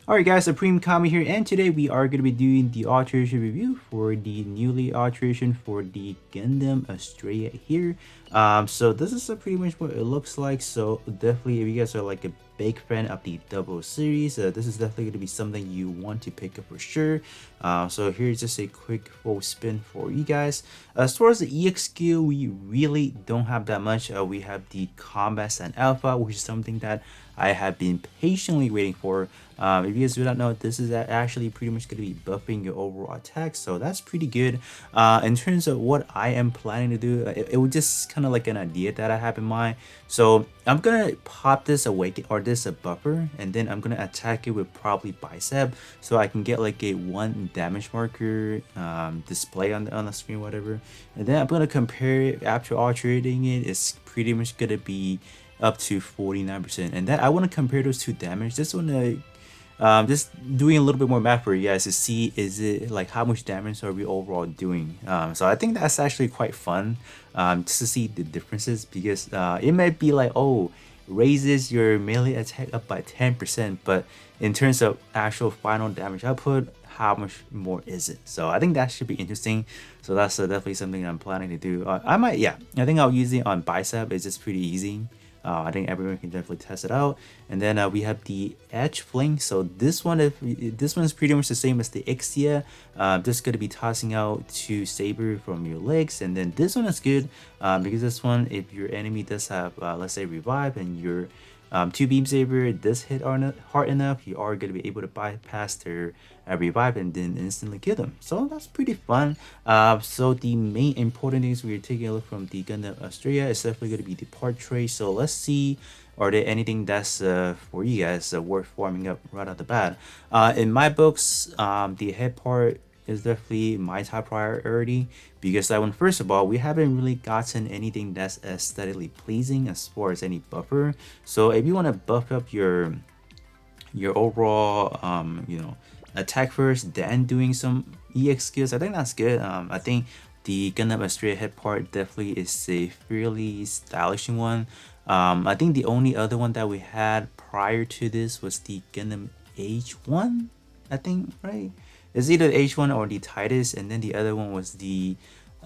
Alright guys, Supreme Kami here, and today we are going to be doing the alteration review for the newly alteration for the Gundam Astraea here. So this is pretty much what it looks like, so definitely if you guys are like a big fan of the Double series, this is definitely going to be something you want to pick up for sure. So here's just a quick full spin for you guys. As far as the EX skill, we really don't have that much. We have the Combat and Alpha, which is something that I have been patiently waiting for. If you guys do not know, this is actually pretty much going to be buffing your overall attack, so that's pretty good. In terms of what I am planning to do, it was just kind of like an idea that I have in mind. So I'm gonna pop this awaken or this a buffer, and then I'm gonna attack it with probably bicep, so I can get like a 1 damage marker display on the screen, whatever. And then I'm gonna compare it after alternating it. It's pretty much gonna be up to 49%, and then I want to compare those two damage. This one just doing a little bit more math for you guys to see is it like how much damage are we overall doing. So I think that's actually quite fun, just to see the differences, because it might be like, oh, raises your melee attack up by 10%, but in terms of actual final damage output, how much more is it? So I think that should be interesting. So that's definitely something I'm planning to do. I think I'll use it on bicep. It's just pretty easy. I think everyone can definitely test it out. And then we have the edge fling. So this one, this one is pretty much the same as the Ixia. Just gonna be tossing out 2 saber from your legs. And then this one is good because this one, if your enemy does have let's say revive, and your 2 beam saber does hit hard enough, you are going to be able to bypass their revive and then instantly kill them. So that's pretty fun. So the main important things we're taking a look from the Gundam Astraea is definitely going to be the part tray. So let's see, are there anything that's for you guys worth farming up right out the bat? In my books, the head part is definitely my top priority, because that one, first of all, we haven't really gotten anything that's aesthetically pleasing as far as any buffer. So if you want to buff up your overall attack first, then doing some EX skills, I think that's good. I think the Gundam Astraea head part definitely is a fairly stylish one. I think the only other one that we had prior to this was the Gundam H1, I think, right? It's either the H1 or the Titus, and then the other one was the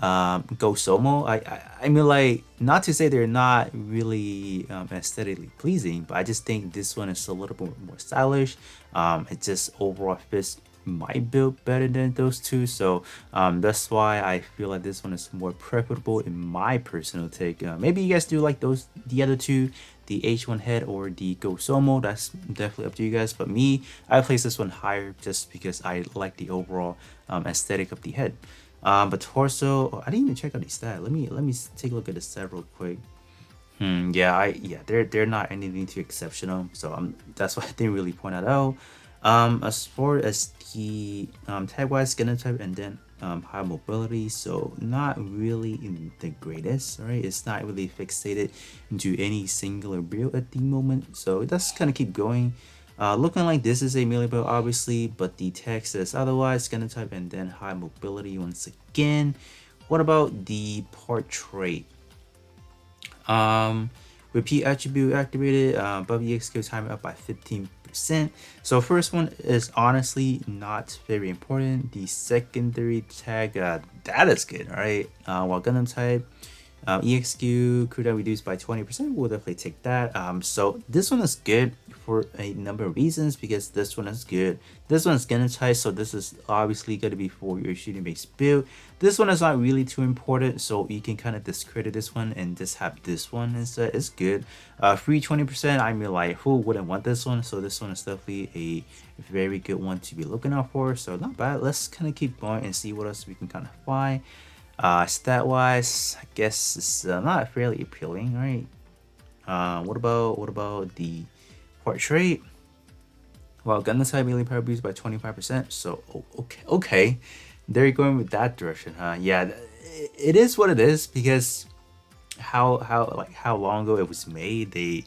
Gosomo. I mean, like, not to say they're not really aesthetically pleasing, but I just think this one is a little bit more stylish. It just overall fits my build better than those two, so that's why I feel like this one is more preferable in my personal take. Maybe you guys do like the other two, the H1 head or the Gosomo. That's definitely up to you guys, but me, I place this one higher just because I like the overall aesthetic of the head. But torso, I didn't even check out the stat. Let me take a look at the stat real quick. Yeah, they're not anything too exceptional, so that's why I didn't really point that out. As far as the tag wise, scanner type, and then high mobility, so not really in the greatest, right? It's not really fixated into any singular build at the moment, so it does kind of keep going. Looking like this is a melee build, obviously, but the text says otherwise. Scanner type and then high mobility once again. What about the part trait? Repeat attribute activated, above EX skill timer up by 15%. So first one is honestly not very important. The secondary tag, that is good, all right? While Gundam type, EXQ cooldown reduced by 20%, we'll definitely take that. So this one is good for a number of reasons, because this one is good. This one is Gundam type, so this is obviously going to be for your shooting based build. This one is not really too important, so you can kind of discredit this one and just have this one instead. It's good. Free 20%, I mean, like, who wouldn't want this one? So this one is definitely a very good one to be looking out for, so not bad. Let's kind of keep going and see what else we can kind of find. Stat wise, I guess it's not fairly appealing, right? What about the part trait? Well, Gundam type melee power boost by 25%. So okay, they're going with that direction, huh? Yeah, it is what it is, because how long ago it was made, they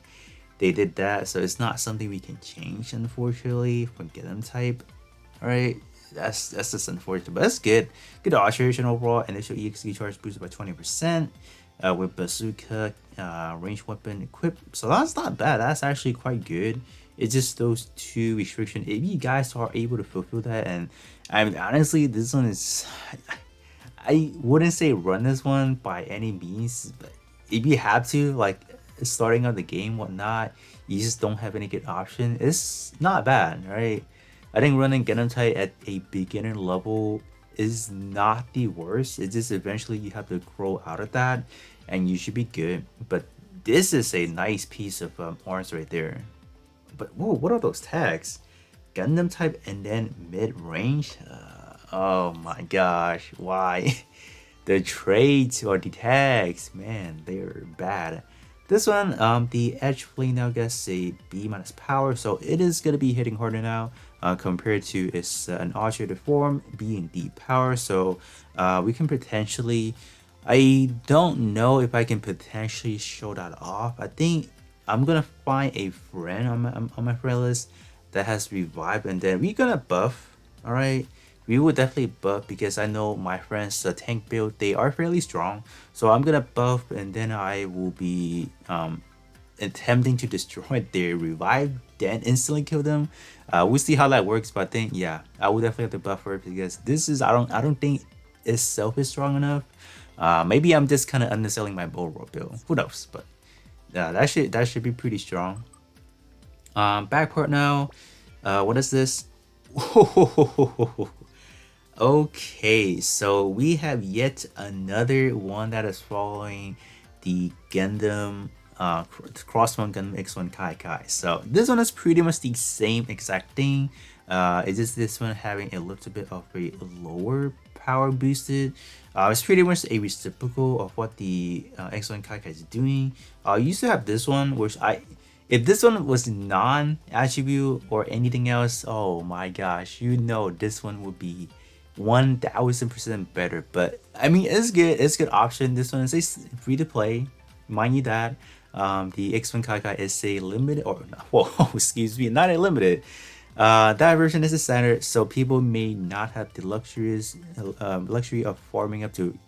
did that, so it's not something we can change, unfortunately, for Gundam type, right? That's just unfortunate, but that's good. Good alteration overall. Initial EXP charge boosted by 20%. With bazooka, range weapon equipped. So that's not bad. That's actually quite good. It's just those two restrictions. If you guys are able to fulfill that, and I mean honestly, this one is I wouldn't say run this one by any means, but if you have to, like starting out the game, whatnot, you just don't have any good option. It's not bad, right? I think running Gundam type at a beginner level is not the worst. It's just eventually you have to grow out of that, and you should be good. But this is a nice piece of arms right there. But whoa, what are those tags? Gundam type and then mid range. Oh my gosh, why? The traits or the tags, man, they're bad. This one, the edge flame now gets a B minus power, so it is gonna be hitting harder now compared to its an altered form being D power. So we can potentially, I don't know if I can potentially show that off. I think I'm gonna find a friend on my friend list that has revived, and then we're gonna buff. All right, we will definitely buff because I know my friends tank build, they are fairly strong. So I'm gonna buff, and then I will be attempting to destroy their revive, then instantly kill them. We'll see how that works, but I think yeah, I will definitely have to buff her because this is I don't think itself is strong enough. Maybe I'm just kind of underselling my overall build. Who knows? But that should be pretty strong. Back part now. What is this? Okay, so we have yet another one that is following the Gundam Crossbone Gundam X1 Kai Kai. So this one is pretty much the same exact thing. It's just this one having a little bit of a lower power boosted. It's pretty much a reciprocal of what the X1 Kai Kai is doing. I used to have this one, which if this one was non-attribute or anything else, oh my gosh, you know this one would be 1000% better. But I mean, it's good. It's a good option. This one is free to play, mind you that. The X1 Kai Kai is a limited, or whoa, excuse me, not a limited. That version is a standard, so people may not have the luxury of farming up to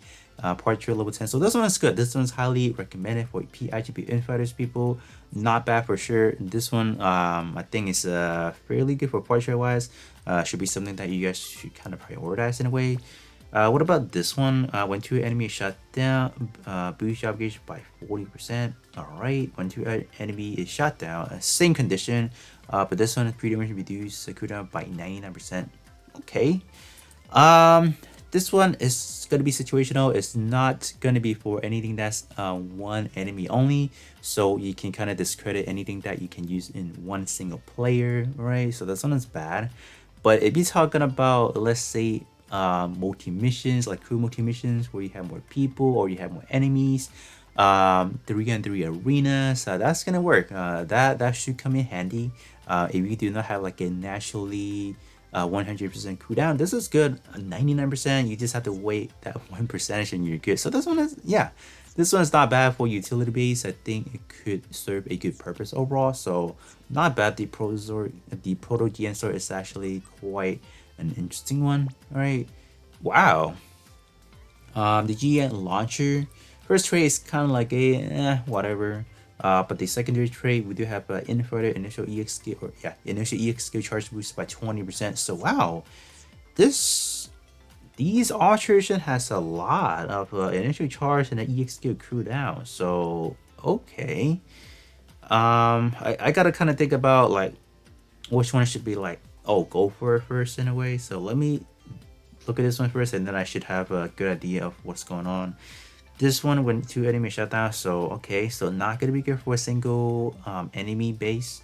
portrait level 10. So this one is good. This one's highly recommended for PIGP infighters people. Not bad for sure. This one I think is fairly good for portrait wise. Should be something that you guys should kind of prioritize in a way. What about this one? When two enemy is shot down, boost job gauge by 40%. Alright, when two enemy is shot down, same condition, but this one is pretty much reduced cooldown by 99%. Okay. This one is gonna be situational. It's not gonna be for anything that's one enemy only, so you can kind of discredit anything that you can use in one single player, right? So this one is bad. But if you're talking about, let's say, multi-missions, like crew multi-missions where you have more people or you have more enemies, 3-on-3 arenas, that's gonna work. That should come in handy. If you do not have like a naturally 100% cooldown, this is good. 99%, you just have to wait that 1% and you're good. So this one is, yeah, this one is not bad for utility base. I think it could serve a good purpose overall, so not bad. The Proto GN Sword is actually quite an interesting one. All right, wow. The GN launcher, first trait is kind of like a whatever. But the secondary trait, we do have inverted initial EX skill, or yeah, initial EX skill charge boost by 20%. So wow, these Alteration has a lot of initial charge and an EX skill cooldown. So okay, I gotta kind of think about like which one should be like, oh, go for it first in a way. So let me look at this one first, and then I should have a good idea of what's going on. This one, when two enemy shut down, so okay, so not gonna be good for a single enemy base.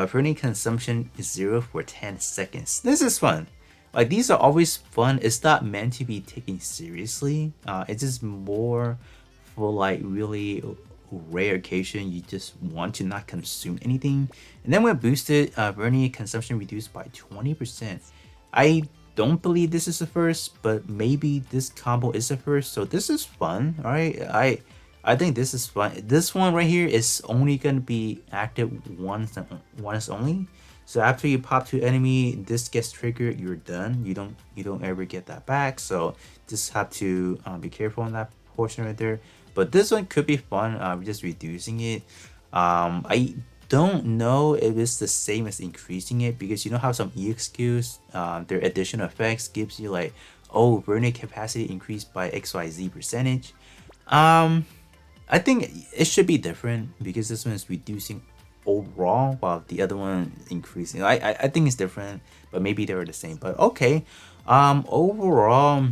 For any consumption is 0 for 10 seconds. This is fun. Like, these are always fun. It's not meant to be taken seriously. It's just more for like really rare occasion you just want to not consume anything. And then when boosted, burning consumption reduced by 20%. I don't believe this is the first, but maybe this combo is the first, so this is fun. All right, I think this is fun. This one right here is only gonna be active once only. So after you pop to enemy, this gets triggered, you're done. You don't ever get that back. So just have to be careful on that portion right there. But this one could be fun. Just reducing it. I don't know if it's the same as increasing it, because you know how some EXQs, their additional effects gives you like, oh, burning capacity increased by XYZ percentage. Um, I think it should be different because this one is reducing overall while the other one increasing. I think it's different, but maybe they were the same. But okay, overall,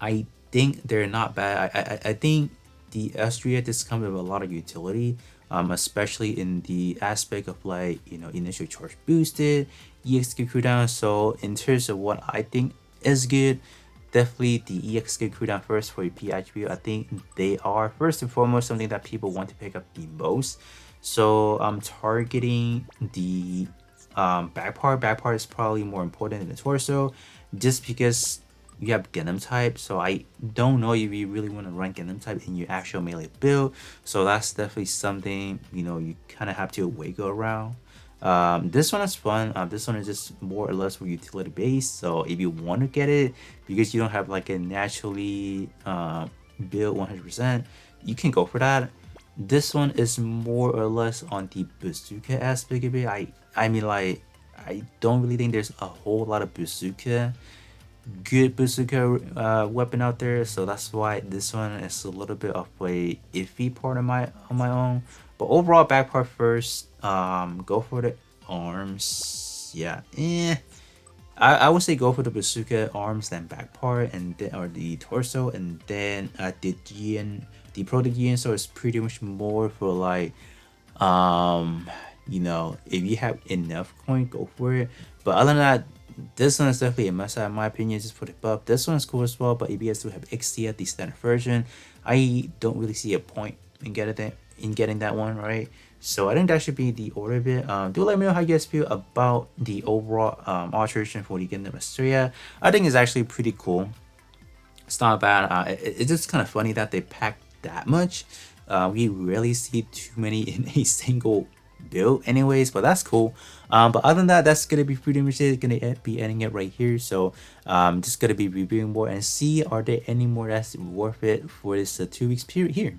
I think they're not bad. I think the Astraea just comes with a lot of utility, especially in the aspect of like, you know, initial charge boosted, EXQ cooldown. So in terms of what I think is good, definitely the EXQ cooldown first for your P attribute. I think they are first and foremost something that people want to pick up the most. So I'm targeting the back part. Back part is probably more important than the torso, just because you have Gundam type. So I don't know if you really want to run Gundam type in your actual melee build. So that's definitely something, you know, you kind of have to wiggle around. This one is fun. This one is just more or less for utility based. So if you want to get it because you don't have like a naturally build 100%, you can go for that. This one is more or less on the bazooka aspect of it. I mean, like, I don't really think there's a whole lot of good bazooka weapon out there, so that's why this one is a little bit of a iffy part of my own. But overall, back part first. Go for the arms. Yeah, I would say go for the bazooka arms, then back part, and then or the torso, and then the GN, the proto-GN. So it's pretty much more for like, you know, if you have enough coin, go for it. But other than that, this one is definitely a must have in my opinion, just for the buff. This one is cool as well, but if you guys do have XT, the standard version, I don't really see a point in getting that one, right? So I think that should be the order of it. Do let me know how you guys feel about the overall alteration for the Gundam Astraea. I think it's actually pretty cool. It's not bad. It's just kind of funny that they packed that much. We rarely see too many in a single build anyways, but that's cool. But other than that, that's gonna be pretty much it. Gonna be ending it right here. So just gonna be reviewing more and see are there any more that's worth it for this 2 weeks period here.